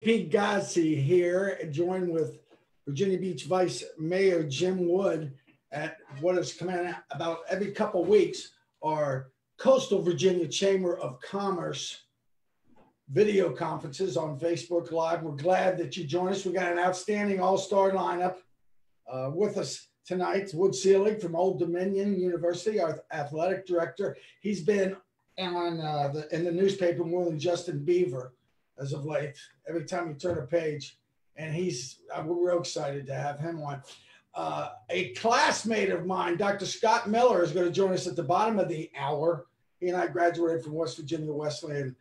Pete Gossi here, joined with Virginia Beach Vice Mayor Jim Wood at what is coming out about every couple of weeks, our Coastal Virginia Chamber of Commerce video conferences on Facebook Live. We're glad that you joined us. We got an outstanding all-star lineup with us tonight. Wood Selig from Old Dominion University, our athletic director. He's been on in the newspaper more than Justin Bieber as of late, every time you turn a page, and we're real excited to have him on. A classmate of mine, Dr. Scott Miller, is going to join us at the bottom of the hour. He and I graduated from West Virginia Wesleyan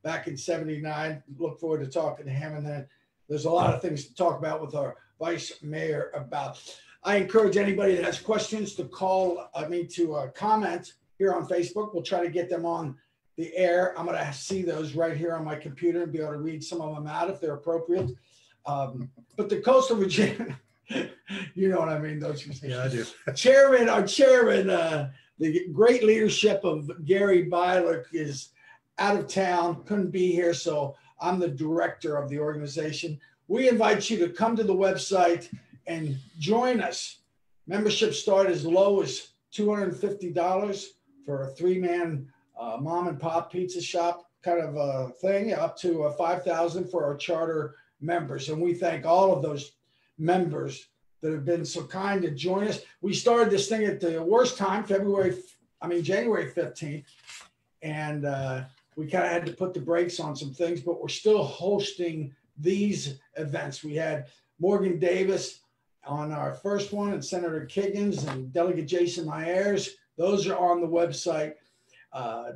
back in '79. Look forward to talking to him. And then there's a lot of things to talk about with our vice mayor about. I encourage anybody that has questions to comment here on Facebook. We'll try to get them on the air. I'm going to see those right here on my computer and be able to read some of them out if they're appropriate. But the Coastal Virginia, you know what I mean, don't you? Yeah, I do. Our chairman, the great leadership of Gary Bylick is out of town, couldn't be here, so I'm the director of the organization. We invite you to come to the website and join us. Membership start as low as $250 for a three-man mom and pop pizza shop kind of a thing, up to $5,000 for our charter members. And we thank all of those members that have been so kind to join us. We started this thing at the worst time, January 15th. And we kind of had to put the brakes on some things, but we're still hosting these events. We had Morgan Davis on our first one, and Senator Kiggins and Delegate Jason Myers. Those are on the website.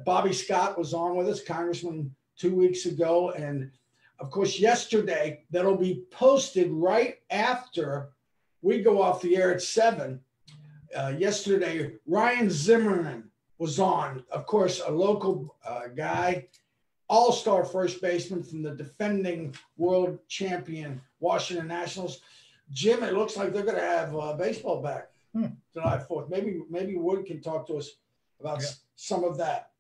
Bobby Scott was on with us, Congressman, 2 weeks ago. And of course, yesterday, that'll be posted right after we go off the air at 7. Yesterday, Ryan Zimmerman was on, of course, a local guy, all-star first baseman from the defending world champion Washington Nationals. Jim, it looks like they're going to have baseball back July 4th. Maybe Wood can talk to us about some of that.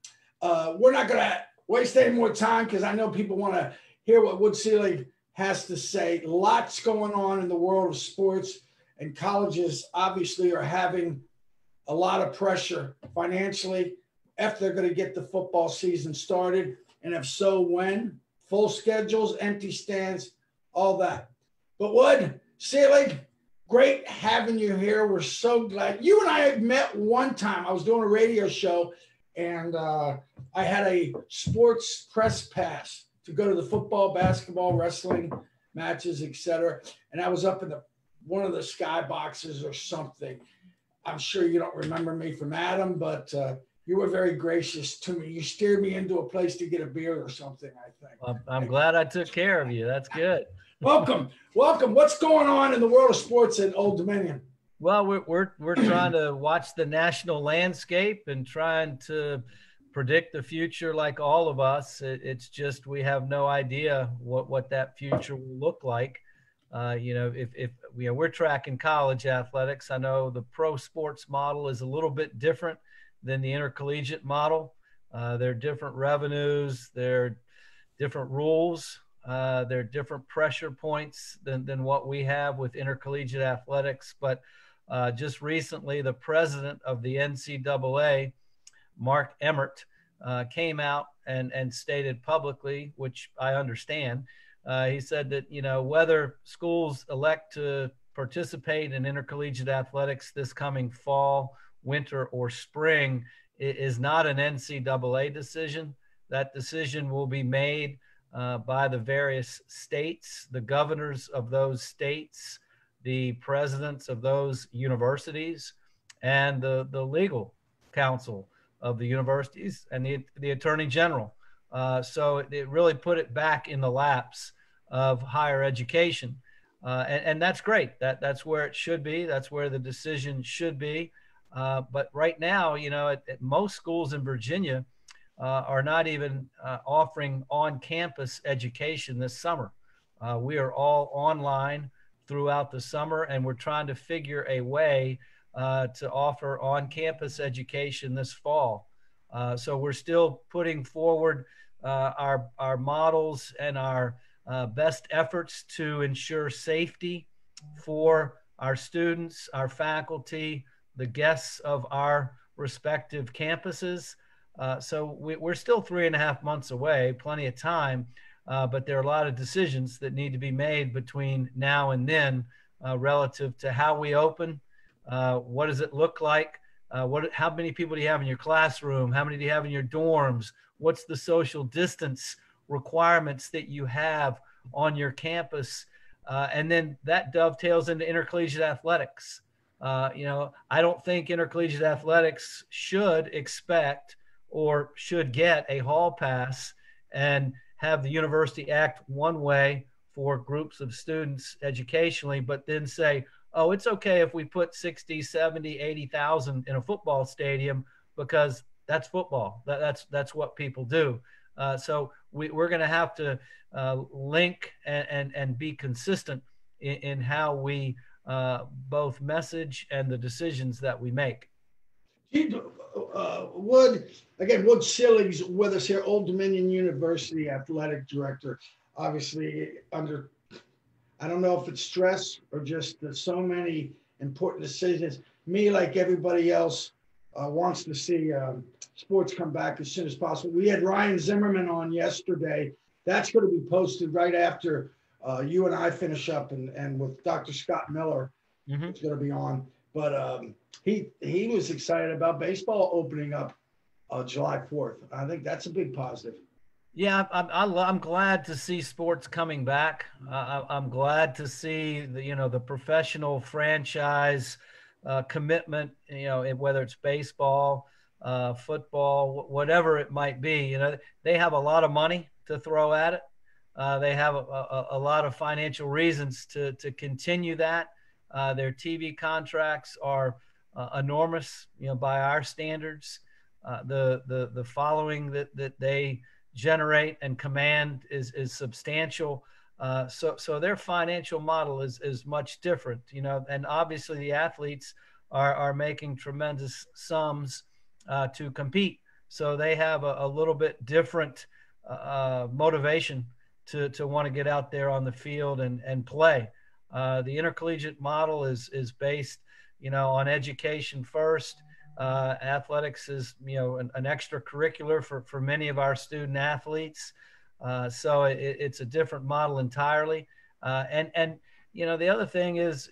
We're not going to waste any more time because I know people want to hear what Wood Selig has to say. Lots going on in the world of sports, and colleges obviously are having a lot of pressure financially if they're going to get the football season started, and if so, when. Full schedules, empty stands, all that. But Wood Selig, great having you here. We're so glad. You and I have met one time. I was doing a radio show, and I had a sports press pass to go to the football, basketball, wrestling matches, etc. And I was up in one of the sky boxes or something. I'm sure you don't remember me from Adam, but you were very gracious to me. You steered me into a place to get a beer or something, I think. Well, I'm glad I took care of you. That's good. Welcome. What's going on in the world of sports at Old Dominion? Well, we're trying to watch the national landscape and trying to predict the future like all of us. It's just we have no idea what that future will look like. If we're tracking college athletics, I know the pro sports model is a little bit different than the intercollegiate model. There are different revenues, there are different rules. There are different pressure points than what we have with intercollegiate athletics. But just recently, the president of the NCAA, Mark Emmert, came out and stated publicly, which I understand. He said that, whether schools elect to participate in intercollegiate athletics this coming fall, winter, or spring is not an NCAA decision. That decision will be made by the various states, the governors of those states, the presidents of those universities, and the legal council of the universities and the attorney general. So it really put it back in the laps of higher education. And that's great. That's where it should be. That's where the decision should be. But right now, at most schools in Virginia, are not even offering on-campus education this summer. We are all online throughout the summer, and we're trying to figure a way to offer on-campus education this fall. So we're still putting forward our models and our best efforts to ensure safety for our students, our faculty, the guests of our respective campuses. So we're still 3.5 months away, plenty of time, but there are a lot of decisions that need to be made between now and then relative to how we open, what does it look like, how many people do you have in your classroom, how many do you have in your dorms, what's the social distance requirements that you have on your campus, and then that dovetails into intercollegiate athletics. I don't think intercollegiate athletics should expect or should get a hall pass and have the university act one way for groups of students educationally, but then say, oh, it's okay if we put 60, 70, 80,000 in a football stadium because that's football. That's what people do. So we're going to have to link and be consistent in how we both message and the decisions that we make. Wood Selig's with us here, Old Dominion University Athletic Director, obviously under, I don't know if it's stress or just so many important decisions. Me, like everybody else, wants to see sports come back as soon as possible. We had Ryan Zimmerman on yesterday. That's going to be posted right after you and I finish up, and with Dr. Scott Miller, it's going to be on. But he was excited about baseball opening up July 4th. I think that's a big positive. Yeah, I'm glad to see sports coming back. I'm glad to see the professional franchise commitment. Whether it's baseball, football, whatever it might be. They have a lot of money to throw at it. They have a lot of financial reasons to continue that. Their TV contracts are enormous, by our standards. The following that they generate and command is substantial. So their financial model is much different, and obviously the athletes are making tremendous sums to compete. So they have a little bit different motivation to want to get out there on the field and play. The intercollegiate model is based, on education first. Athletics is, an extracurricular for many of our student athletes. So it's a different model entirely. And the other thing is,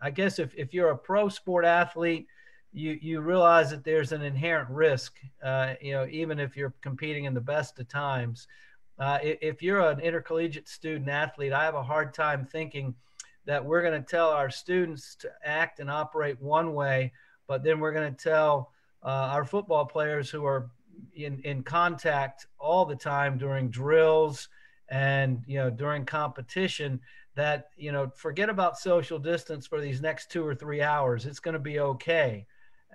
I guess if you're a pro sport athlete, you realize that there's an inherent risk, even if you're competing in the best of times. If you're an intercollegiate student athlete, I have a hard time thinking that we're going to tell our students to act and operate one way, but then we're going to tell our football players who are in contact all the time during drills and during competition that forget about social distance for these next 2 or 3 hours. It's going to be okay.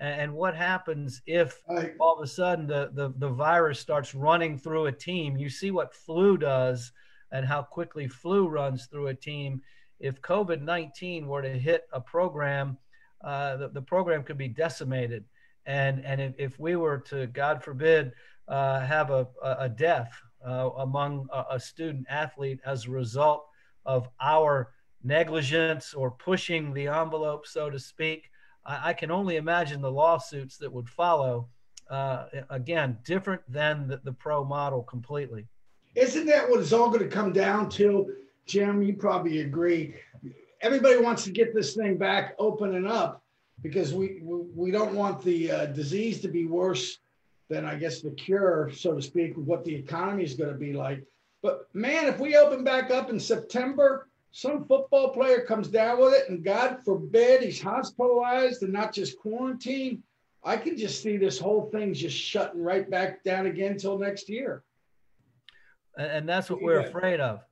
And what happens if all of a sudden the virus starts running through a team? You see what flu does and how quickly flu runs through a team. If COVID-19 were to hit a program, the program could be decimated. And if we were to, God forbid, have a death among a student athlete as a result of our negligence or pushing the envelope, so to speak, I can only imagine the lawsuits that would follow. Again, different than the pro model completely. Isn't that what it's all going to come down to, Jim? You probably agree. Everybody wants to get this thing back open and up because we don't want the disease to be worse than, I guess, the cure, so to speak, what the economy is going to be like. But man, if we open back up in September, some football player comes down with it, and God forbid he's hospitalized and not just quarantined, I can just see this whole thing just shutting right back down again till next year. And that's what we're afraid of.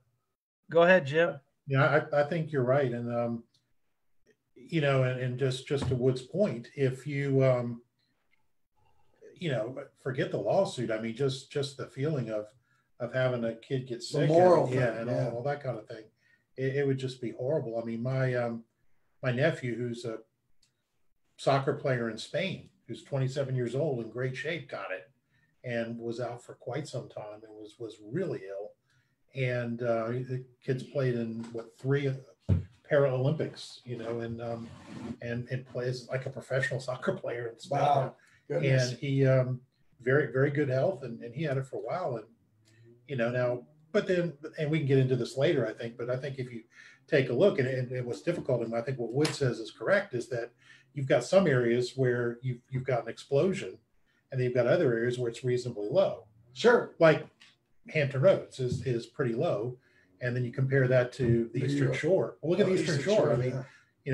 Go ahead, Jim. Yeah, I think you're right. And, and just to Wood's point, if you, forget the lawsuit. I mean, just the feeling of having a kid get sick, all that kind of thing. It would just be horrible. I mean, my nephew, who's a soccer player in Spain, who's 27 years old, in great shape, got it and was out for quite some time and was really ill. and the kids played in 3 Paralympics, and plays like a professional soccer player and stuff. Wow. Goodness. And he very, very good health, and he had it for a while. And now, but then, and we can get into this later, I think, but I think if you take a look, and what's difficult, and I think what Wood says is correct, is that you've got some areas where you've got an explosion, and then you've got other areas where it's reasonably low. Sure. Like Hampton Roads is pretty low. And then you compare that to the Eastern Shore. Well, look at the Eastern Shore. I mean,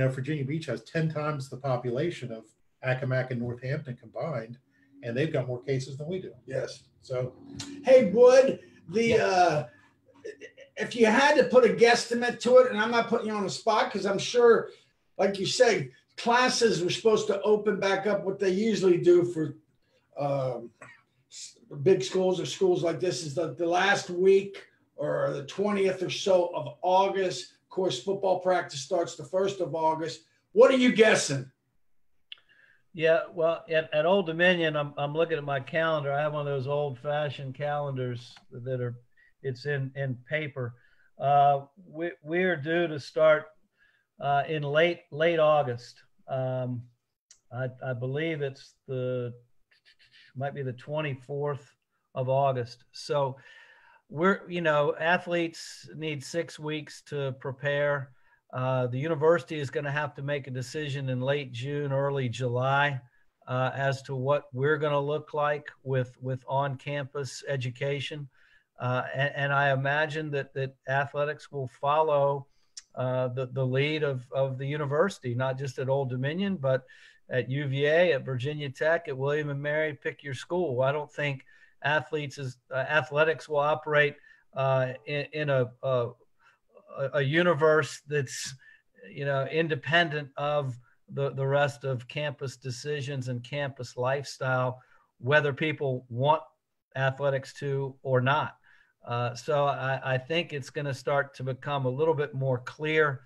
Virginia Beach has 10 times the population of Accomack and Northampton combined, and they've got more cases than we do. Yes. So, hey, Wood, if you had to put a guesstimate to it, and I'm not putting you on the spot because I'm sure, like you say, classes were supposed to open back up what they usually do for big schools or schools like this is the last week or the 20th or so of August. Of course, football practice starts the 1st of August. What are you guessing? Yeah, well, at Old Dominion, I'm looking at my calendar. I have one of those old-fashioned calendars it's in paper. We're due to start in late August. I believe might be the 24th of August. So athletes need 6 weeks to prepare. The university is going to have to make a decision in late June, early July as to what we're going to look like with on-campus education. And I imagine that athletics will follow the lead of the university, not just at Old Dominion, but at UVA, at Virginia Tech, at William and Mary. Pick your school. I don't think athletics will operate in a universe that's independent of the rest of campus decisions and campus lifestyle, whether people want athletics to or not. So I think it's going to start to become a little bit more clear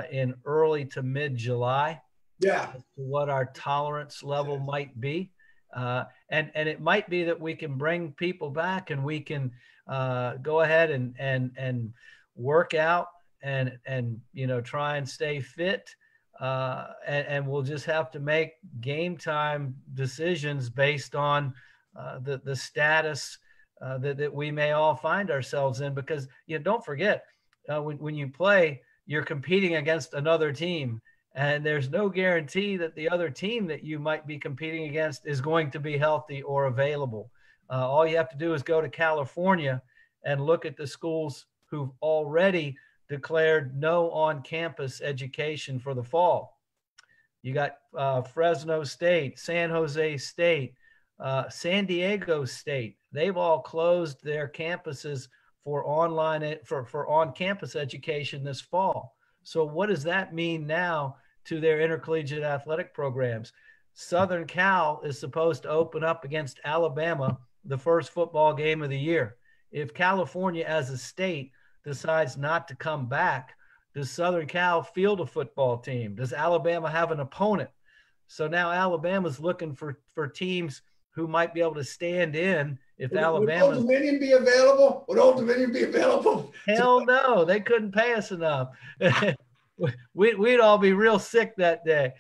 in early to mid-July. Yeah. As to what our tolerance level might be. And it might be that we can bring people back and we can go ahead and work out and try and stay fit. And we'll just have to make game time decisions based on the status that we may all find ourselves in, because don't forget, when you play, you're competing against another team. And there's no guarantee that the other team that you might be competing against is going to be healthy or available. All you have to do is go to California and look at the schools who've already declared no on-campus education for the fall. You got Fresno State, San Jose State, San Diego State. They've all closed their campuses for on-campus education this fall. So what does that mean now to their intercollegiate athletic programs? Southern Cal is supposed to open up against Alabama the first football game of the year. If California as a state decides not to come back, does Southern Cal field a football team? Does Alabama have an opponent? So now Alabama's looking for teams who might be able to stand in if Alabama. Would Old Dominion be available? Would Old Dominion be available? Hell no, they couldn't pay us enough. We'd all be real sick that day.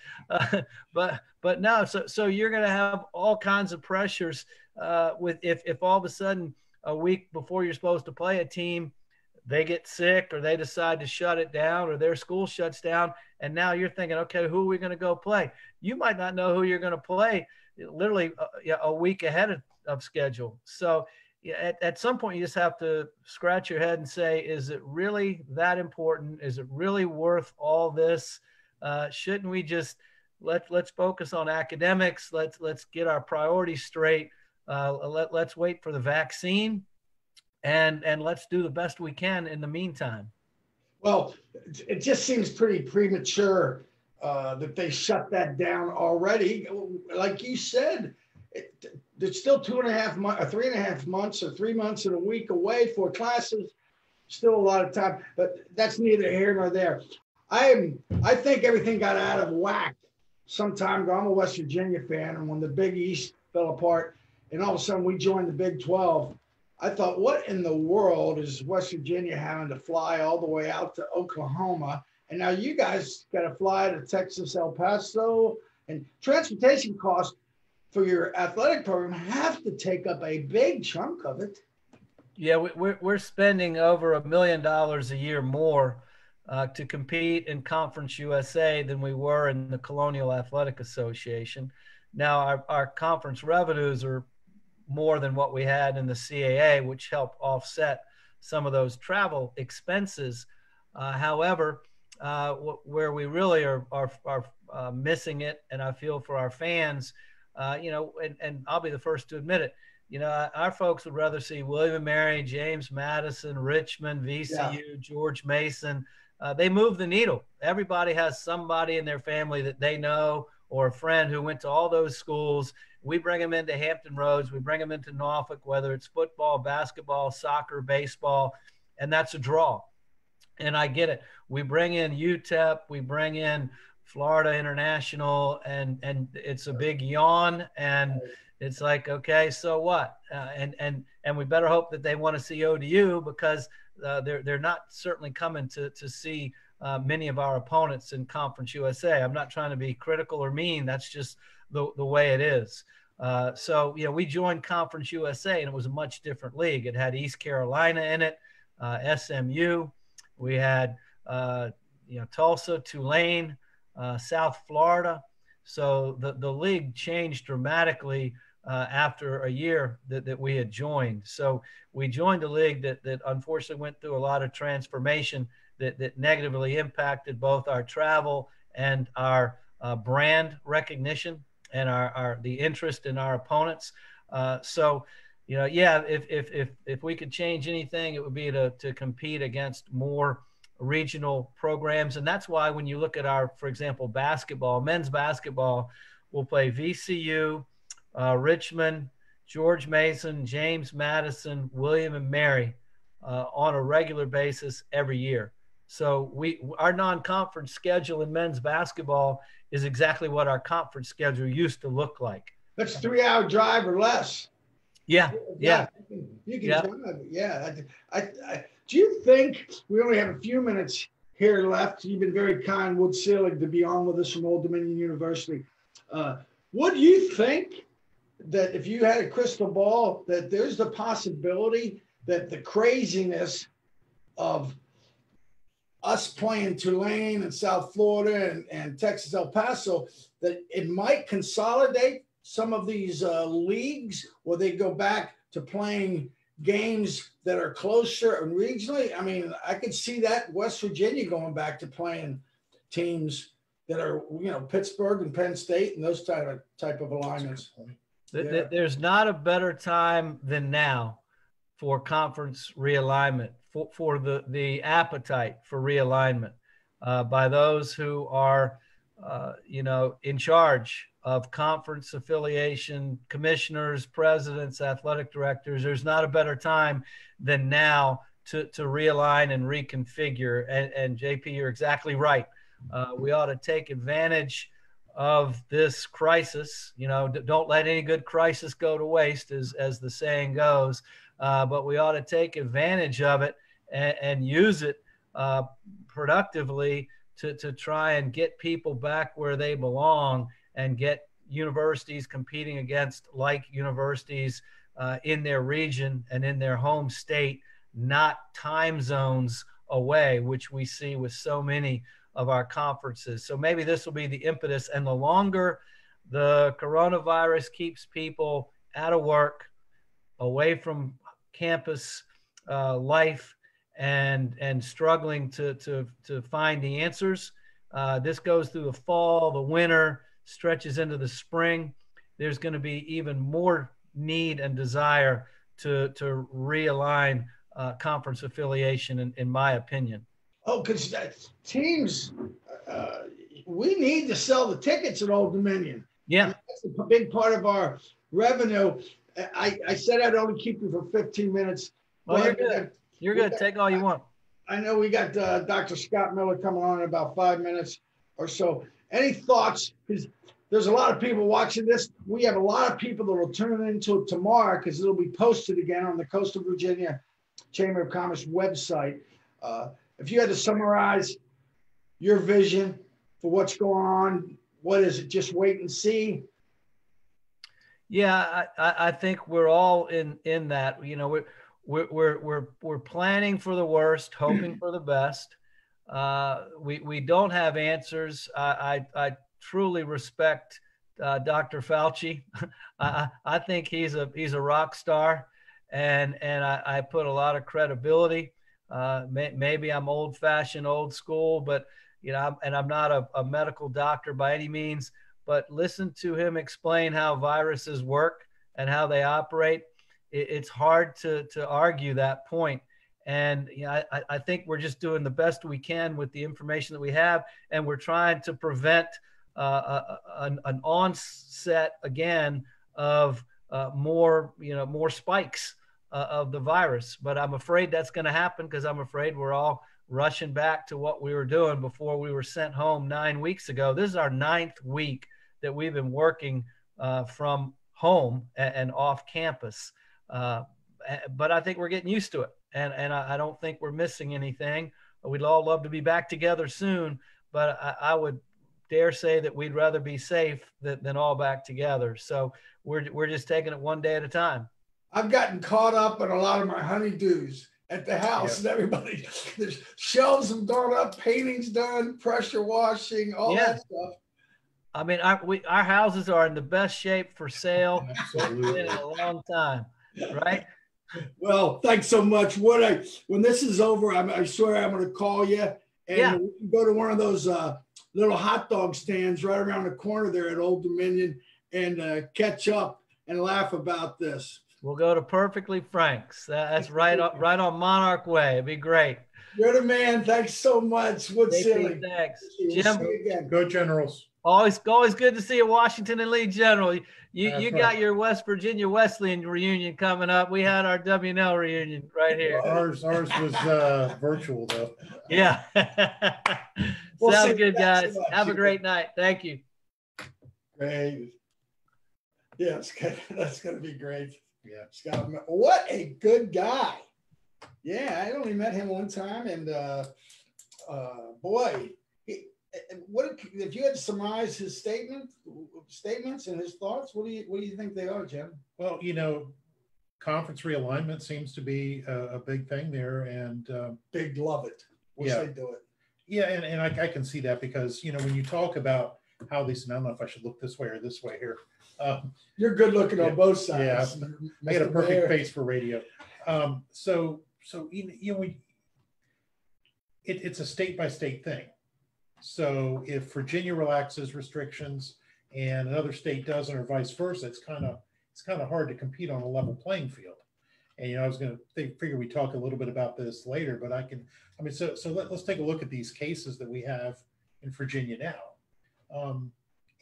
But no, so you're going to have all kinds of pressures with if all of a sudden a week before you're supposed to play a team, they get sick or they decide to shut it down or their school shuts down. And now you're thinking, okay, who are we going to go play? You might not know who you're going to play literally a week ahead of schedule. So at some point you just have to scratch your head and say, is it really that important? Is it really worth all this? Shouldn't we just let's focus on academics? Let's get our priorities straight. Let's wait for the vaccine and let's do the best we can in the meantime. Well, it just seems pretty premature that they shut that down already. Like you said, it's still 2.5 months, or 3.5 months, or 3 months and a week away for classes. Still a lot of time, but that's neither here nor there. I think everything got out of whack some time ago. I'm a West Virginia fan, and when the Big East fell apart, and all of a sudden we joined the Big 12, I thought, what in the world is West Virginia having to fly all the way out to Oklahoma? And now you guys got to fly to Texas, El Paso, and transportation costs for your athletic program have to take up a big chunk of it. Yeah, we're spending over $1 million a year more to compete in Conference USA than we were in the Colonial Athletic Association. Now, our conference revenues are more than what we had in the CAA, which helped offset some of those travel expenses. However, where we really are missing it, and I feel for our fans, and I'll be the first to admit it, our folks would rather see William and Mary, James Madison, Richmond, VCU, George Mason. They move the needle. Everybody has somebody in their family that they know or a friend who went to all those schools. We bring them into Hampton Roads. We bring them into Norfolk, whether it's football, basketball, soccer, baseball, and that's a draw. And I get it. We bring in UTEP. We bring in Florida International, and it's a big yawn. And it's like, okay, so what? And we better hope that they want to see ODU, because they're not certainly coming to see many of our opponents in Conference USA. I'm not trying to be critical or mean. That's just the way it is. So we joined Conference USA, and it was a much different league. It had East Carolina in it, SMU. We had Tulsa, Tulane, South Florida. So the league changed dramatically after a year that we had joined. So we joined a league that unfortunately went through a lot of transformation that negatively impacted both our travel and our brand recognition and the interest in our opponents. If we could change anything, it would be to compete against more regional programs. And that's why when you look at for example, basketball, men's basketball, we'll play VCU, Richmond, George Mason, James Madison, William and Mary on a regular basis every year. So our non-conference schedule in men's basketball is exactly what our conference schedule used to look like. That's a 3-hour drive or less. Yeah. You can drive. Yeah. Do you think, we only have a few minutes here left, you've been very kind, Wood Selig, to be on with us from Old Dominion University. Would you think that if you had a crystal ball, that there's the possibility that the craziness of us playing Tulane and South Florida and Texas, El Paso, that it might consolidate some of these leagues, or they go back to playing games that are closer and regionally? I mean, I could see that West Virginia going back to playing teams that are, Pittsburgh and Penn State and those type of alignments. There's not a better time than now for conference realignment, for the appetite for realignment by those who are, in charge of conference affiliation, commissioners, presidents, athletic directors. There's not a better time than now to realign and reconfigure. And JP, you're exactly right. We ought to take advantage of this crisis. Don't let any good crisis go to waste, as the saying goes. But we ought to take advantage of it and use it productively to try and get people back where they belong and get universities competing against like universities in their region and in their home state, not time zones away, which we see with so many of our conferences. So maybe this will be the impetus. And the longer the coronavirus keeps people out of work, away from campus life, and struggling to find the answers, this goes through the fall, the winter, stretches into the spring, there's going to be even more need and desire to realign conference affiliation, in my opinion. Oh, because teams, we need to sell the tickets at Old Dominion. Yeah. That's a big part of our revenue. I said I'd only keep you for 15 minutes. Well, you're good. You're good. Take all you want. I know we got Dr. Scott Miller coming on in about 5 minutes or so. Any thoughts? Because there's a lot of people watching this. We have a lot of people that will turn into it tomorrow because it'll be posted again on the Coastal Virginia Chamber of Commerce website. If you had to summarize your vision for what's going on, what is it? Just wait and see. Yeah, I think we're all in that. You know, we're planning for the worst, hoping for the best. We don't have answers. I truly respect Dr. Fauci. I think he's a rock star, and I put a lot of credibility. Maybe I'm old-fashioned, old school, but you know, I'm not a medical doctor by any means. But listen to him explain how viruses work and how they operate. It's hard to argue that point. And you know, I think we're just doing the best we can with the information that we have, and we're trying to prevent an onset again of more spikes of the virus. But I'm afraid that's going to happen because I'm afraid we're all rushing back to what we were doing before we were sent home 9 weeks ago. This is our 9th week that we've been working from home and off campus. But I think we're getting used to it. And I don't think we're missing anything. We'd all love to be back together soon, but I would dare say that we'd rather be safe than all back together. So we're just taking it one day at a time. I've gotten caught up in a lot of my honeydews at the house, and everybody, there's shelves have gone up, painting's done, pressure washing, all that stuff. I mean, our houses are in the best shape for sale in a long time, right? Well, thanks so much. When this is over, I swear I'm going to call you, and we can go to one of those little hot dog stands right around the corner there at Old Dominion and catch up and laugh about this. We'll go to Perfectly Frank's. That's right on Monarch Way. It'd be great. You're the man. Thanks so much. What's Selig? Thanks, Jim. Go Generals. Always good to see you, Washington and Lee General. You got your West Virginia Wesleyan reunion coming up. We had our WNL reunion right here. Ours was virtual though. Yeah. Sounds good, guys. So have a great night. Thank you. Great. Yeah, that's going to be great. Yeah. Scott, what a good guy. Yeah, I only met him one time, and boy, if you had to surmise his statements and his thoughts, what do you think they are, Jim? Well, you know, conference realignment seems to be a big thing there, and big love it. Once they do it. Yeah, and I can see that because you know when you talk about how these, and I don't know if I should look this way or this way here. You're good looking on both sides. Yeah, I got a perfect face for radio. So you know, it's a state by state thing. So if Virginia relaxes restrictions and another state doesn't, or vice versa, it's kind of hard to compete on a level playing field. And you know, I was going to figure we talk a little bit about this later, but let's take a look at these cases that we have in Virginia now,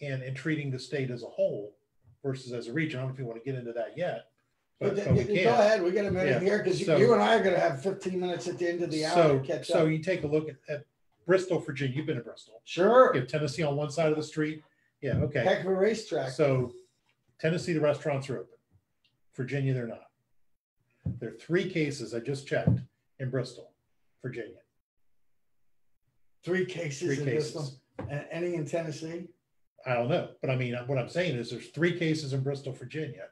and treating the state as a whole versus as a region. I don't know if you want to get into that yet. But go ahead. We got a minute here because you and I are going to have 15 minutes at the end of the hour to catch up. So you take a look at Bristol, Virginia. You've been to Bristol. Sure. You have Tennessee on one side of the street. Yeah, okay. Heck of a racetrack. So Tennessee, the restaurants are open. Virginia, they're not. There are 3 cases I just checked in Bristol, Virginia. 3 cases in Bristol? And any in Tennessee? I don't know. But I mean, what I'm saying is there's 3 cases in Bristol, Virginia.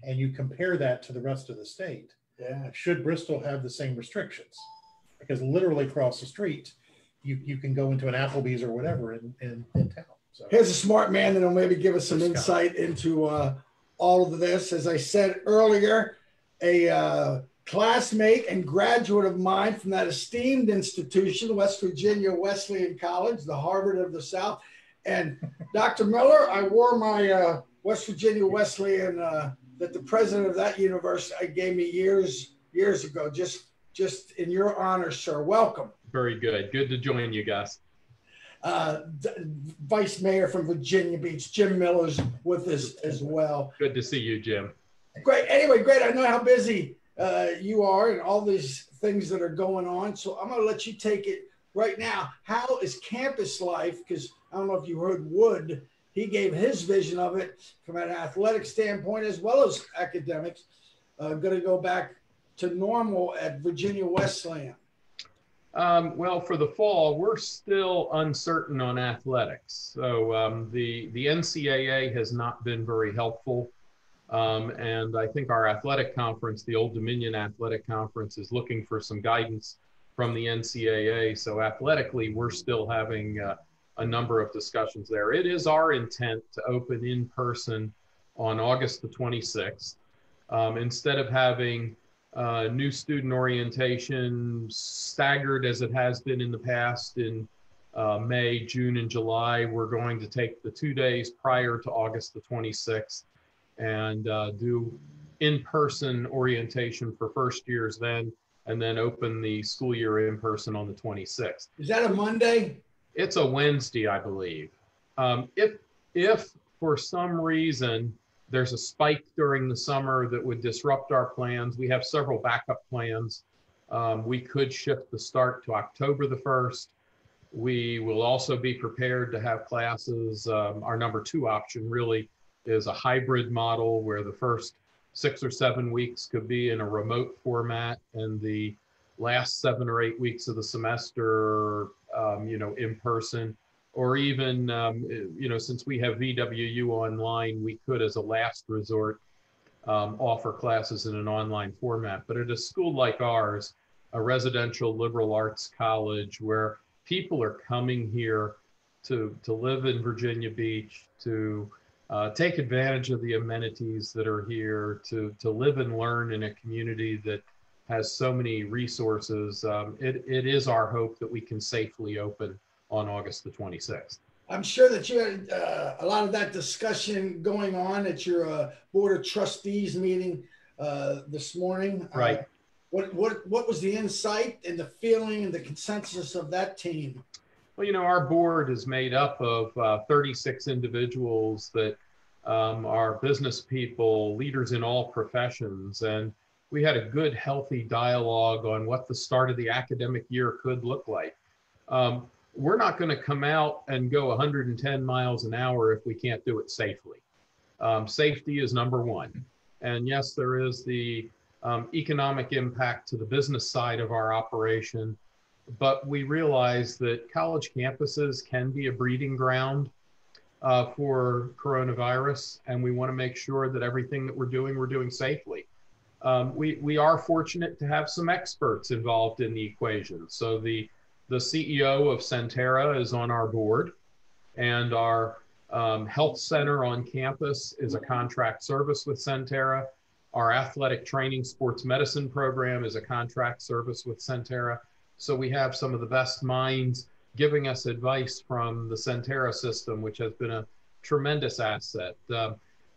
And you compare that to the rest of the state. Yeah. Should Bristol have the same restrictions? Because literally across the street, you can go into an Applebee's or whatever in town. So here's a smart man that'll maybe give us some insight into all of this. As I said earlier, a classmate and graduate of mine from that esteemed institution, West Virginia Wesleyan College, the Harvard of the South. And Dr. Miller, I wore my West Virginia Wesleyan that the president of that university gave me years ago, just in your honor, sir. Welcome. Very good. Good to join you guys. Vice Mayor from Virginia Beach, Jim Miller's with us as well. Good to see you, Jim. Great. Anyway, great. I know how busy you are and all these things that are going on. So I'm going to let you take it right now. How is campus life? Because I don't know if you heard Wood he gave his vision of it from an athletic standpoint as well as academics. Going to go back to normal at Virginia Wesleyan. Well, for the fall, we're still uncertain on athletics. So the NCAA has not been very helpful. And I think our athletic conference, the Old Dominion Athletic Conference, is looking for some guidance from the NCAA. So athletically, we're still having a number of discussions there. It is our intent to open in person on August the 26th. Instead of having new student orientation staggered as it has been in the past in May, June, and July, we're going to take the 2 days prior to August the 26th and do in-person orientation for first years then, and then open the school year in person on the 26th. Is that a Monday? It's a Wednesday, I believe. If for some reason there's a spike during the summer that would disrupt our plans, we have several backup plans. We could shift the start to October the 1st. We will also be prepared to have classes. Our number 2 option really is a hybrid model where the first 6 or 7 weeks could be in a remote format and the last 7 or 8 weeks of the semester, in person. Or even, since we have VWU online, we could, as a last resort, offer classes in an online format. But at a school like ours, a residential liberal arts college where people are coming here to live in Virginia Beach, to take advantage of the amenities that are here, to live and learn in a community that has so many resources, it is our hope that we can safely open on August the 26th. I'm sure that you had a lot of that discussion going on at your Board of Trustees meeting this morning. Right. What was the insight and the feeling and the consensus of that team? Well, our board is made up of 36 individuals that are business people, leaders in all professions, and we had a good, healthy dialogue on what the start of the academic year could look like. We're not going to come out and go 110 miles an hour if we can't do it safely. Safety is number 1. And yes, there is the economic impact to the business side of our operation, but we realize that college campuses can be a breeding ground for coronavirus, and we want to make sure that everything that we're doing safely. We are fortunate to have some experts involved in the equation. So the CEO of Centera is on our board, and our health center on campus is a contract service with Centera. Our athletic training sports medicine program is a contract service with Centera. So we have some of the best minds giving us advice from the Centera system, which has been a tremendous asset.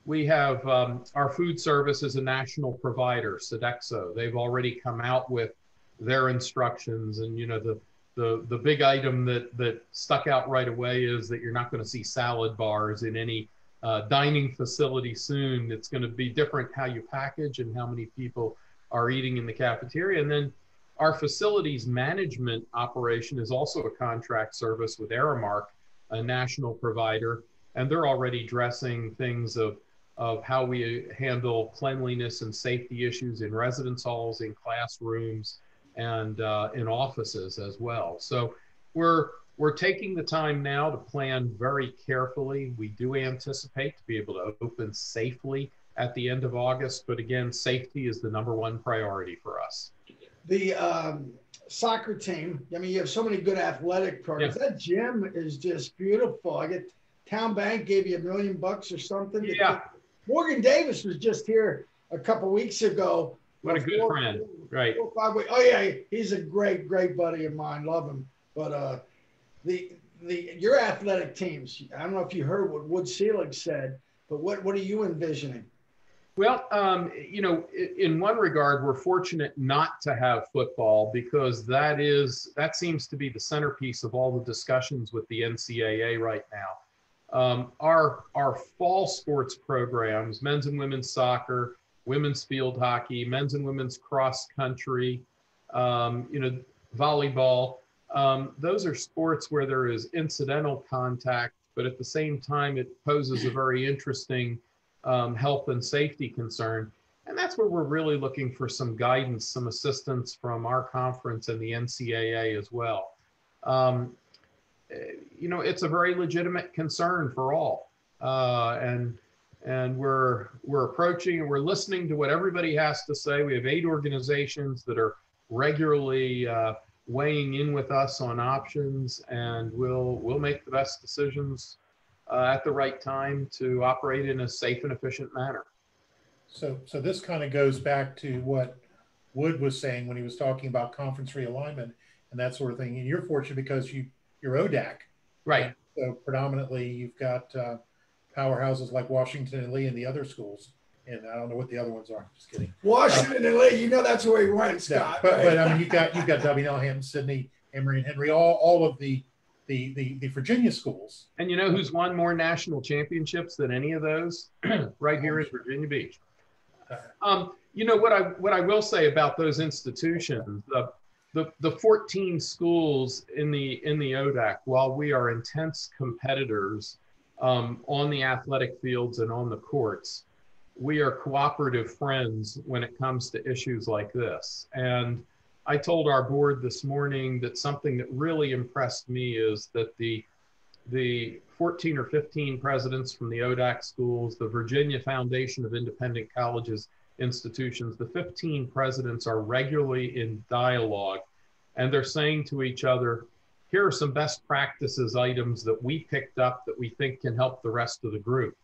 We have our food service is a national provider, Sodexo. They've already come out with their instructions, and the big item that stuck out right away is that you're not going to see salad bars in any dining facility soon. It's going to be different how you package and how many people are eating in the cafeteria. And then our facilities management operation is also a contract service with Aramark, a national provider, and they're already addressing things of how we handle cleanliness and safety issues in residence halls, in classrooms, and in offices as well. So we're taking the time now to plan very carefully. We do anticipate to be able to open safely at the end of August, but again, safety is the number 1 priority for us. The soccer team, I mean, you have so many good athletic programs. Yeah. That gym is just beautiful. I get Town Bank gave you $1 million or something. Yeah. Morgan Davis was just here a couple weeks ago. What a good friend. Right. 4 or 5 weeks. Oh yeah, he's a great buddy of mine. Love him. But your athletic teams, I don't know if you heard what Wood Selig said, but what are you envisioning? Well, in one regard, we're fortunate not to have football because that seems to be the centerpiece of all the discussions with the NCAA right now. Our fall sports programs, men's and women's soccer, women's field hockey, men's and women's cross country, volleyball, those are sports where there is incidental contact but at the same time, it poses a very interesting health and safety concern. And that's where we're really looking for some guidance, some assistance from our conference and the NCAA as well. You know, it's a very legitimate concern for all. And we're approaching and we're listening to what everybody has to say. We have 8 organizations that are regularly weighing in with us on options, and we'll make the best decisions at the right time to operate in a safe and efficient manner. So this kind of goes back to what Wood was saying when he was talking about conference realignment and that sort of thing. And you're fortunate because you're ODAC. Right. So predominantly you've got powerhouses like Washington and Lee and the other schools. And I don't know what the other ones are. Just kidding. Washington and Lee, you know that's where he went, Scott. Yeah, right? but I mean, you've got W&L, Hampton, Sydney, Emory, and Henry, all of the Virginia schools. And you know who's won more national championships than any of those? Right here in Virginia Beach. You know what I will say about those institutions, the 14 schools in the ODAC, while we are intense competitors on the athletic fields and on the courts, we are cooperative friends when it comes to issues like this. And I told our board this morning that something that really impressed me is that the 14 or 15 presidents from the ODAC schools, the Virginia Foundation of Independent Colleges institutions, the 15 presidents are regularly in dialogue, and they're saying to each other, here are some best practices items that we picked up that we think can help the rest of the group.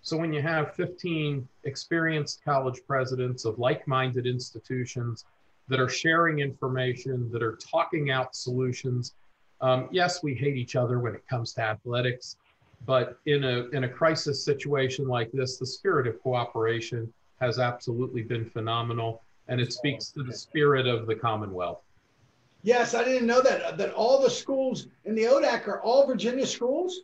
So when you have 15 experienced college presidents of like-minded institutions that are sharing information, that are talking out solutions, yes, we hate each other when it comes to athletics, but in a crisis situation like this, the spirit of cooperation has absolutely been phenomenal, and it speaks to the spirit of the Commonwealth. Yes, I didn't know that all the schools in the ODAC are all Virginia schools?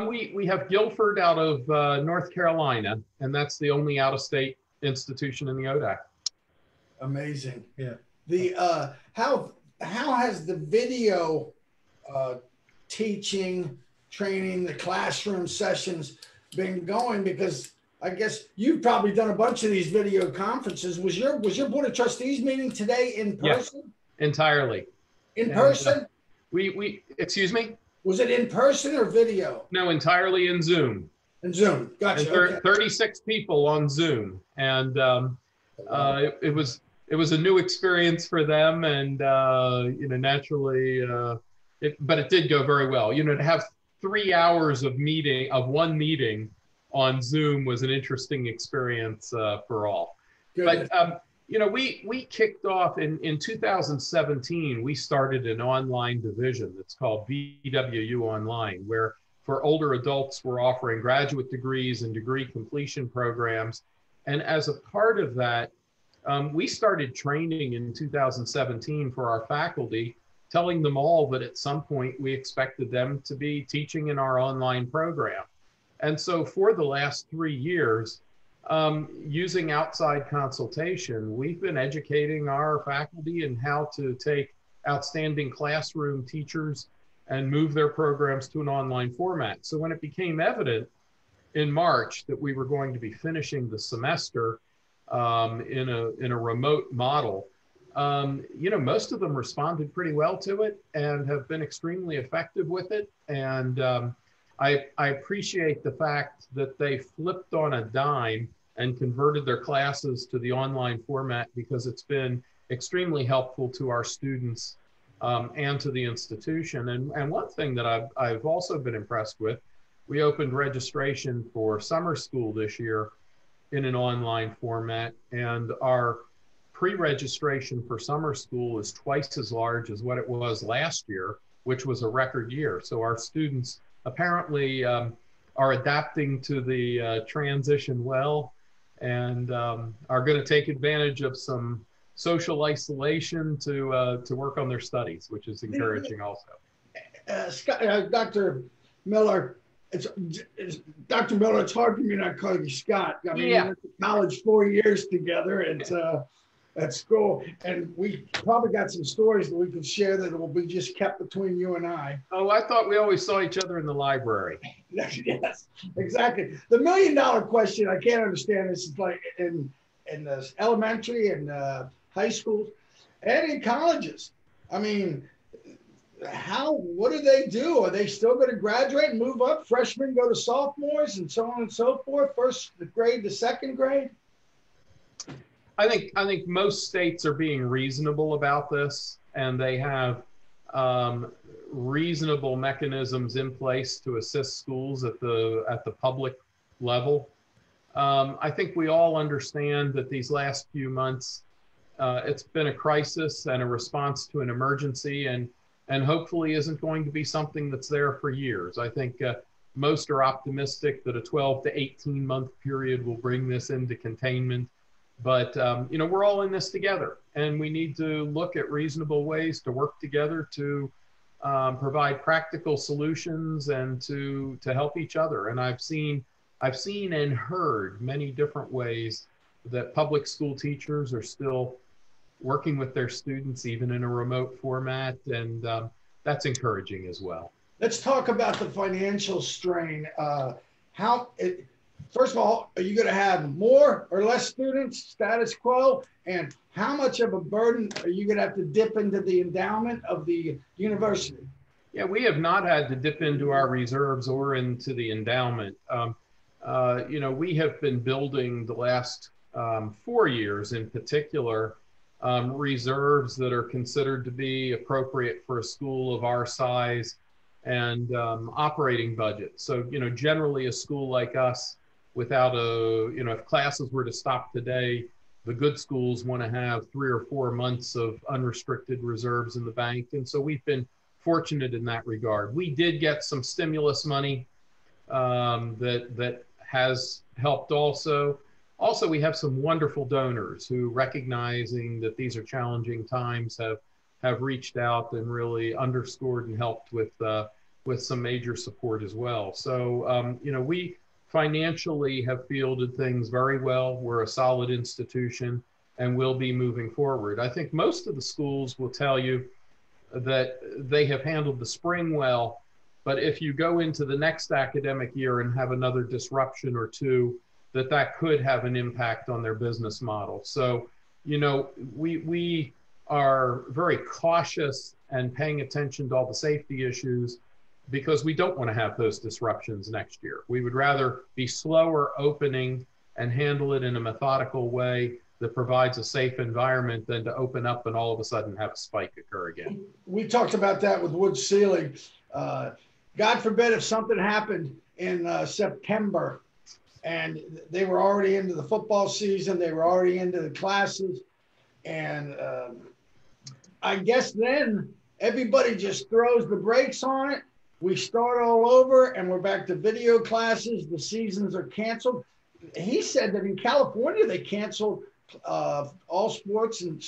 We have Guilford out of North Carolina, and that's the only out-of-state institution in the ODAC. Amazing. Yeah. The how has the video teaching, training, the classroom sessions been going? Because I guess you've probably done a bunch of these video conferences. Was your Board of Trustees meeting today in person? Yes, entirely. In person? We excuse me? Was it in person or video? No, entirely in Zoom. In Zoom, gotcha. And okay. 36 people on Zoom, and it was a new experience for them, and you know, naturally, but it did go very well. You know, to have 3 hours of one meeting on Zoom was an interesting experience for all. Good. But you know, we kicked off in 2017. We started an online division that's called VWU Online, where for older adults, we're offering graduate degrees and degree completion programs. And as a part of that, we started training in 2017 for our faculty, telling them all that at some point we expected them to be teaching in our online program. And so for the last 3 years, using outside consultation, we've been educating our faculty in how to take outstanding classroom teachers and move their programs to an online format. So when it became evident in March that we were going to be finishing the semester in a remote model, you know, most of them responded pretty well to it and have been extremely effective with it. And I appreciate the fact that they flipped on a dime and converted their classes to the online format, because it's been extremely helpful to our students and to the institution. And one thing that I've also been impressed with, we opened registration for summer school this year in an online format, and our pre-registration for summer school is twice as large as what it was last year, which was a record year. So our students apparently are adapting to the transition well, and are going to take advantage of some social isolation to work on their studies, which is encouraging also. Scott, Dr. Miller, Dr. Miller, it's hard for me not to call you Scott. I mean, we went to college 4 years together, and That's cool. And we probably got some stories that we could share that will be just kept between you and I. Oh, I thought we always saw each other in the library. Yes, exactly. The $1 million question, I can't understand. This is like in the elementary and high schools and in colleges. I mean, what do they do? Are they still going to graduate and move up? Freshmen go to sophomores and so on and so forth, first grade to second grade? I think most states are being reasonable about this, and they have reasonable mechanisms in place to assist schools at the public level. I think we all understand that these last few months, it's been a crisis and a response to an emergency, and hopefully isn't going to be something that's there for years. I think most are optimistic that a 12 to 18 month period will bring this into containment. But, we're all in this together, and we need to look at reasonable ways to work together to provide practical solutions and to help each other. And I've seen and heard many different ways that public school teachers are still working with their students, even in a remote format. And that's encouraging as well. Let's talk about the financial strain. First of all, are you going to have more or less students, status quo? And how much of a burden are you going to have to dip into the endowment of the university? Yeah, we have not had to dip into our reserves or into the endowment. We have been building the last 4 years in particular, reserves that are considered to be appropriate for a school of our size and operating budget. So, generally a school like us, without if classes were to stop today, the good schools want to have 3 or 4 months of unrestricted reserves in the bank. And so we've been fortunate in that regard. We did get some stimulus money that has helped also. Also, we have some wonderful donors who, recognizing that these are challenging times, have reached out and really underscored and helped with some major support as well. So, we financially have fielded things very well. We're a solid institution and will be moving forward. I think most of the schools will tell you that they have handled the spring well, but if you go into the next academic year and have another disruption or two, that could have an impact on their business model. So, we are very cautious and paying attention to all the safety issues, because we don't want to have those disruptions next year. We would rather be slower opening and handle it in a methodical way that provides a safe environment than to open up and all of a sudden have a spike occur again. We talked about that with Selig. God forbid if something happened in September and they were already into the football season, they were already into the classes, and I guess then everybody just throws the brakes on it. We start all over and we're back to video classes. The seasons are canceled. He said that in California, they canceled all sports and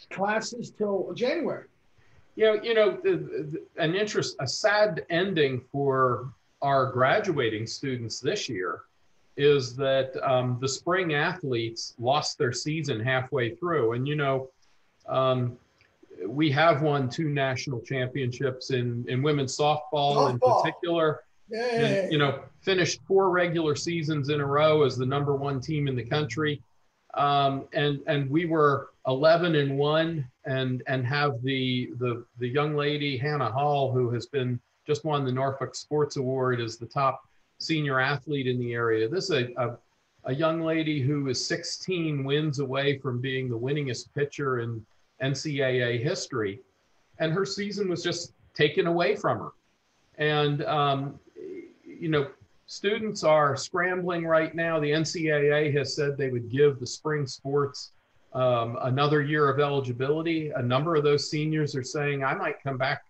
classes till January. A sad ending for our graduating students this year is that the spring athletes lost their season halfway through. And, we have won 2 national championships in women's softball in particular. Yay. And, finished 4 regular seasons in a row as the #1 team in the country. And we were 11-1 and have the young lady, Hannah Hall, who has just won the Norfolk Sports Award as the top senior athlete in the area. This is a young lady who is 16 wins away from being the winningest pitcher in NCAA history, and her season was just taken away from her. And students are scrambling right now. The NCAA has said they would give the spring sports another year of eligibility. A number of those seniors are saying, I might come back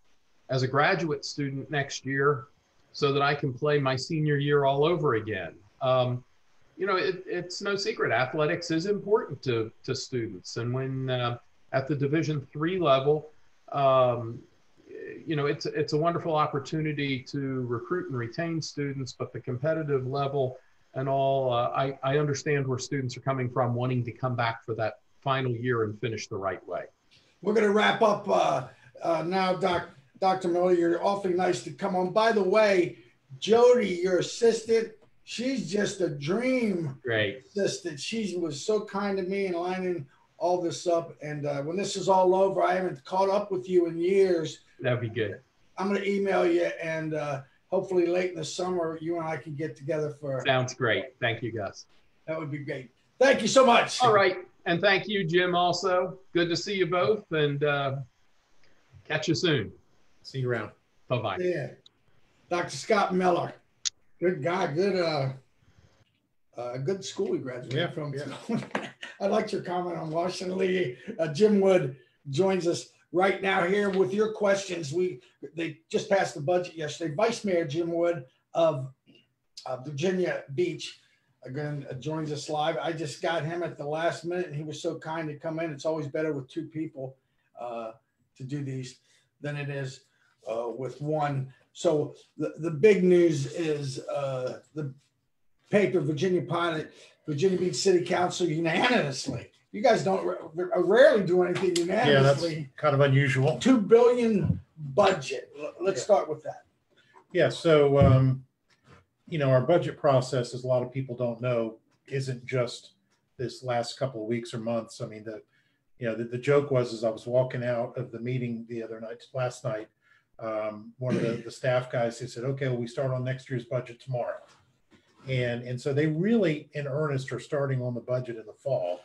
as a graduate student next year so that I can play my senior year all over again. It's no secret, athletics is important to students. And when at the Division III level, it's a wonderful opportunity to recruit and retain students, but the competitive level and all, I understand where students are coming from, wanting to come back for that final year and finish the right way. We're going to wrap up now, Dr. Miller. You're awfully nice to come on. By the way, Jody, your assistant, she's just a dream. Great assistant. She was so kind to me in lining all this up. And when this is all over, I haven't caught up with you in years. That'd be good. I'm going to email you, and hopefully late in the summer, you and I can get together for. Sounds great. Thank you, Gus. That would be great. Thank you so much. All right. And thank you, Jim, also. Good to see you both, and catch you soon. See you around. Bye-bye. Yeah. Dr. Scott Miller. Good guy. Good school he graduated from. Yeah. I liked your comment on Washington Lee. Jim Wood joins us right now here with your questions. They just passed the budget yesterday. Vice Mayor Jim Wood of Virginia Beach again joins us live. I just got him at the last minute, and he was so kind to come in. It's always better with two people to do these than it is with one. So the big news is the paper Virginia Pilot, Virginia Beach City Council unanimously. You guys don't rarely do anything unanimously. Yeah, that's kind of unusual. $2 billion budget. Let's start with that. Yeah. So, our budget process, as a lot of people don't know, isn't just this last couple of weeks or months. I mean, the joke was, as I was walking out of the meeting last night, one of the staff guys, he said, okay, well, we start on next year's budget tomorrow. And so they really, in earnest, are starting on the budget in the fall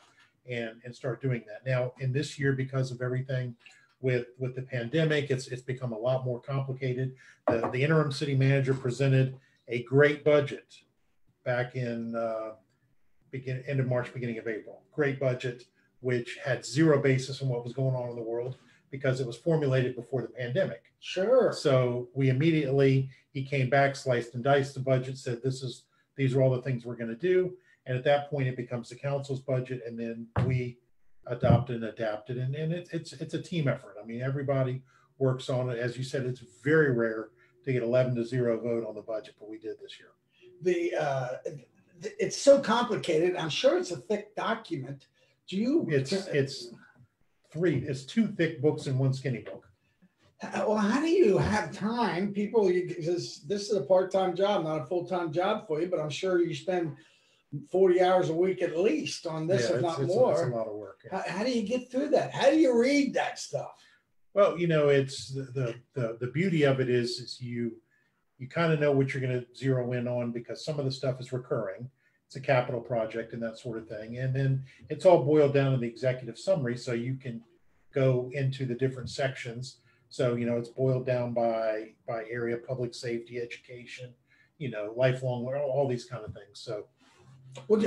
and start doing that. Now, in this year, because of everything with the pandemic, it's become a lot more complicated. The interim city manager presented a great budget back in end of March, beginning of April. Great budget, which had zero basis in what was going on in the world because it was formulated before the pandemic. Sure. So he came back, sliced and diced the budget, said these are all the things we're going to do. And at that point, it becomes the council's budget, and then we adopt and adapt it. And it's a team effort. I mean, everybody works on it. As you said, it's very rare to get 11-0 vote on the budget, but we did this year. It's so complicated. I'm sure it's a thick document. It's two thick books and one skinny book. Well, how do you have time? Because this is a part-time job, not a full-time job for you, but I'm sure you spend 40 hours a week at least on this, if not more. It's a lot of work. Yeah. How do you get through that? How do you read that stuff? Well, it's the beauty of it is you kind of know what you're going to zero in on, because some of the stuff is recurring. It's a capital project and that sort of thing. And then it's all boiled down to the executive summary, so you can go into the different sections. So, it's boiled down by area, public safety, education, lifelong, all these kind of things. So, well,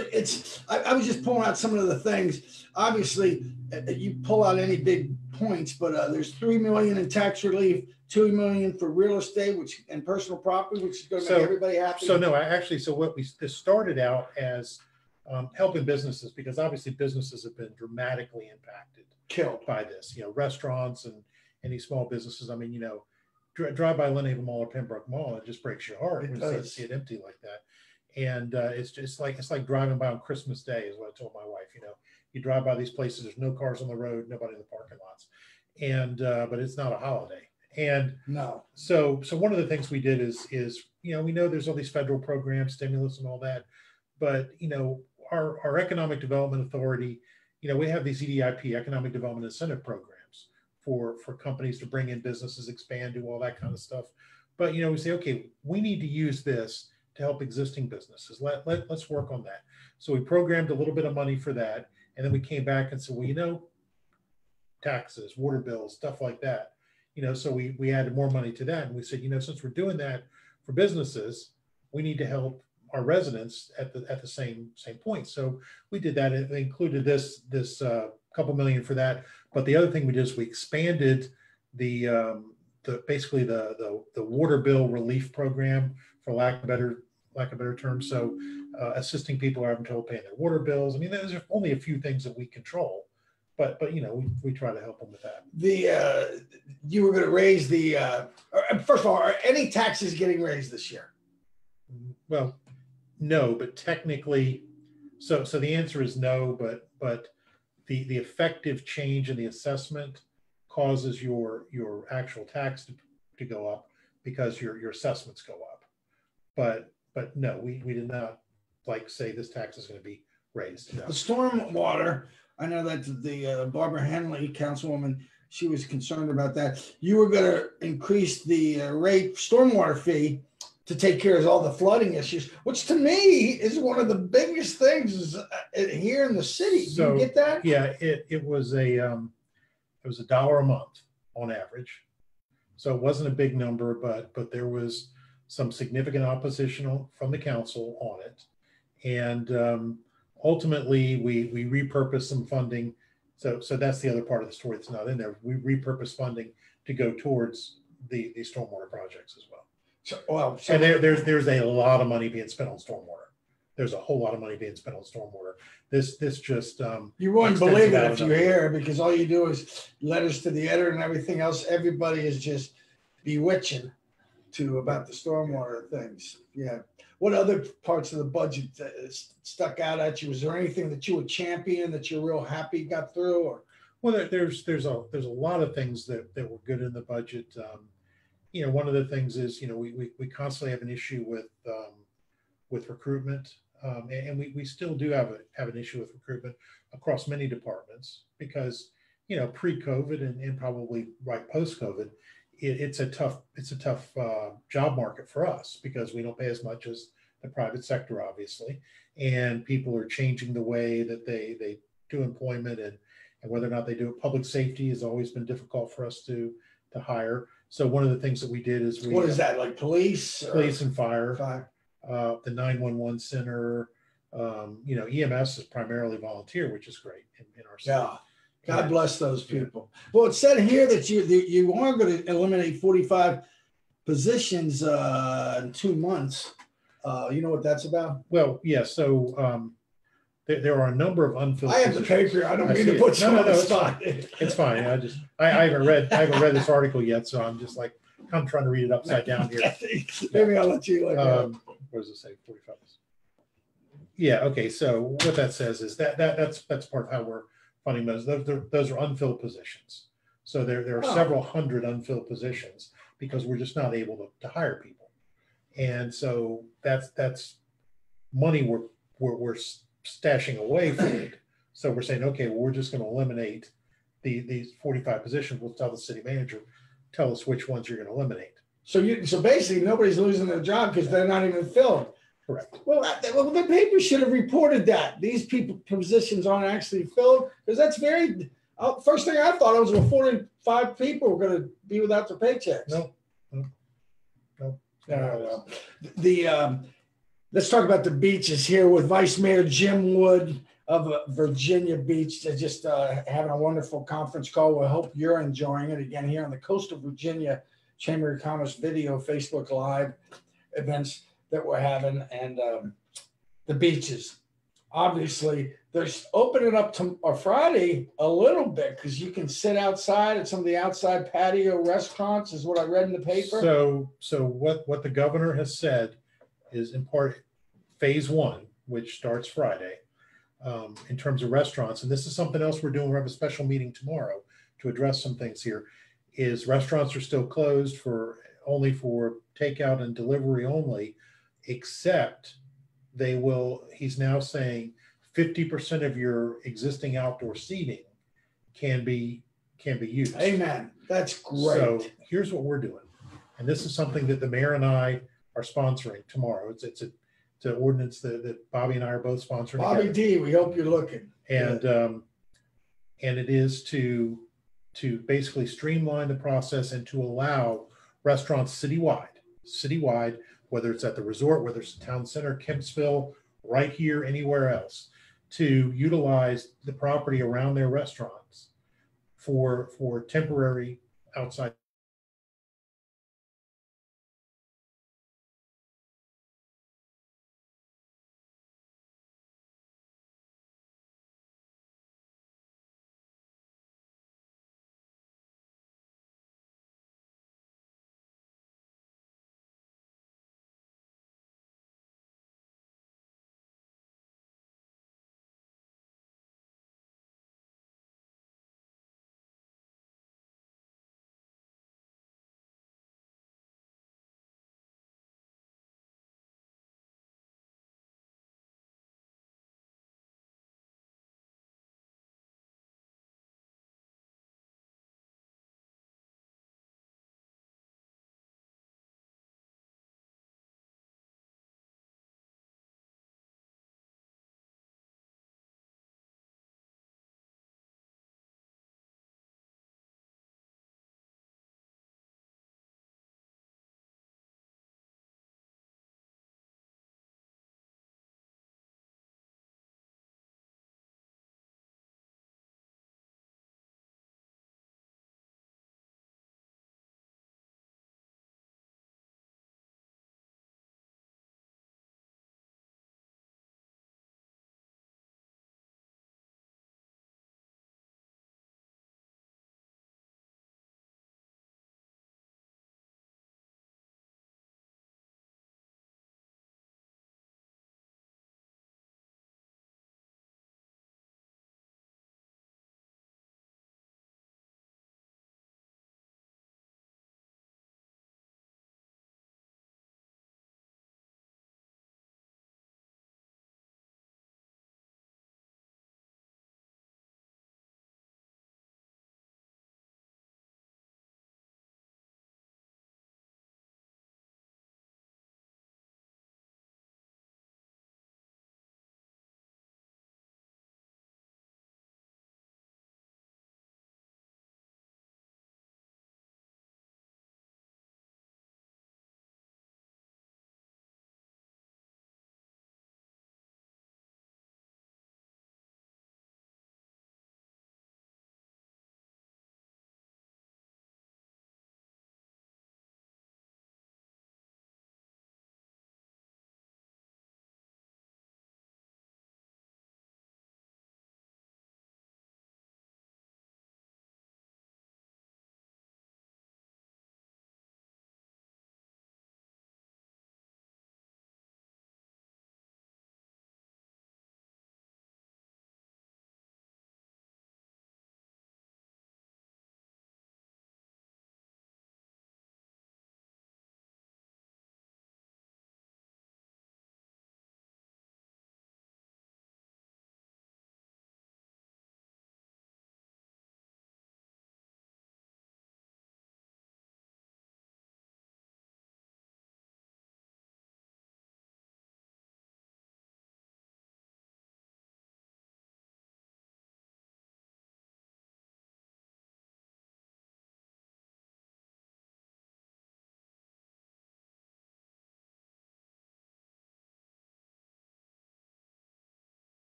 I was just pulling out some of the things. Obviously, you pull out any big points, but there's $3 million in tax relief, $2 million for real estate, and personal property, which is going to make everybody happy. So what this started out as helping businesses, because obviously businesses have been dramatically impacted, killed by this. Restaurants and any small businesses. I mean, drive by Lynnhaven Mall or Pembroke Mall, it just breaks your heart when you see it empty like that. And it's like driving by on Christmas Day, is what I told my wife. You drive by these places, there's no cars on the road, nobody in the parking lots, and but it's not a holiday. And no. So one of the things we did is we know there's all these federal programs, stimulus and all that, but our Economic Development Authority, we have these EDIP, Economic Development Incentive Programs, for companies to bring in businesses, expand, do all that kind of stuff. But we say, okay, we need to use this to help existing businesses. Let's work on that. So we programmed a little bit of money for that, and then we came back and said, well, taxes, water bills, stuff like that. So we added more money to that, and we said, since we're doing that for businesses, we need to help our residents at the same point. So we did that. It included this couple million for that. But the other thing we did is we expanded the water bill relief program, for lack of a better term. So assisting people who are having trouble paying their water bills. I mean, there's only a few things that we control, but we try to help them with that. You were going to raise first of all, are any taxes getting raised this year? Well, no, but technically, so the answer is no, but the effective change in the assessment causes your actual tax to go up because your assessments go up. But no, we did not like say this tax is going to be raised. No. The stormwater, I know that the Barbara Henley, councilwoman, she was concerned about that. You were going to increase the rate stormwater fee to take care of all the flooding issues, which to me is one of the biggest things here in the city. Do you get that? Yeah, it was $1 a month on average. So it wasn't a big number, but there was some significant opposition from the council on it. And ultimately we repurposed some funding. So that's the other part of the story that's not in there. We repurposed funding to go towards the stormwater projects as well. And there's a lot of money being spent on stormwater. There's a whole lot of money being spent on stormwater. This just you wouldn't believe it if you hear, because all you do is letters to the editor and everything else. Everybody is just bewitching about the stormwater things. Yeah. What other parts of the budget stuck out at you? Was there anything that you would champion that you're real happy got through? Or well, there's a lot of things that were good in the budget. One of the things is we constantly have an issue with recruitment, and we still do have an issue with recruitment across many departments because pre-COVID and probably right post-COVID, it's a tough job market for us because we don't pay as much as the private sector, obviously, and people are changing the way that they do employment and whether or not they do it. Public safety has always been difficult for us to hire. So one of the things that we did is what is that, like police and fire, the 911 center, EMS is primarily volunteer, which is great in our city. Yeah. God bless those people. Well, it said here that you are going to eliminate 45 positions in 2 months. You know what that's about? Well, yeah. So there are a number of unfilled. I have positions. the paper. I don't mean to put you on the spot. It's fine. I haven't read this article yet, so I'm just like I'm trying to read it upside down here. Maybe I'll let you. What does it say? 45. Yeah. Okay. So what that says is that's part of how we're funding those. Those are unfilled positions. So there are several hundred unfilled positions because we're just not able to hire people, and so that's money we're stashing away from it. So we're saying, okay, well, we're just going to eliminate these 45 positions. We'll tell the city manager, tell us which ones you're going to eliminate. So basically nobody's losing their job because they're not even filled. Correct. Well, the paper should have reported that these positions aren't actually filled, because that's very. First thing I thought was 45 people were going to be without their paychecks. No. Let's talk about the beaches here with Vice Mayor Jim Wood of Virginia Beach. They're just having a wonderful conference call. We hope you're enjoying it again here on the Coastal Virginia Chamber of Commerce video Facebook Live events that we're having, and the beaches. Obviously, they're opening up to Friday a little bit because you can sit outside at some of the outside patio restaurants, is what I read in the paper. So what the governor has said is in part phase 1, which starts Friday, in terms of restaurants. And this is something else we're doing. We have a special meeting tomorrow to address some things here. Is restaurants are still closed only for takeout and delivery only, except he's now saying 50% of your existing outdoor seating can be used. Amen. That's great. So here's what we're doing. And this is something that the mayor and I are sponsoring tomorrow. It's an ordinance that Bobby and I are both sponsoring. Bobby together. D, we hope you're looking. And it is to basically streamline the process and to allow restaurants citywide, whether it's at the resort, whether it's town center, Kempsville, right here, anywhere else, to utilize the property around their restaurants for temporary outside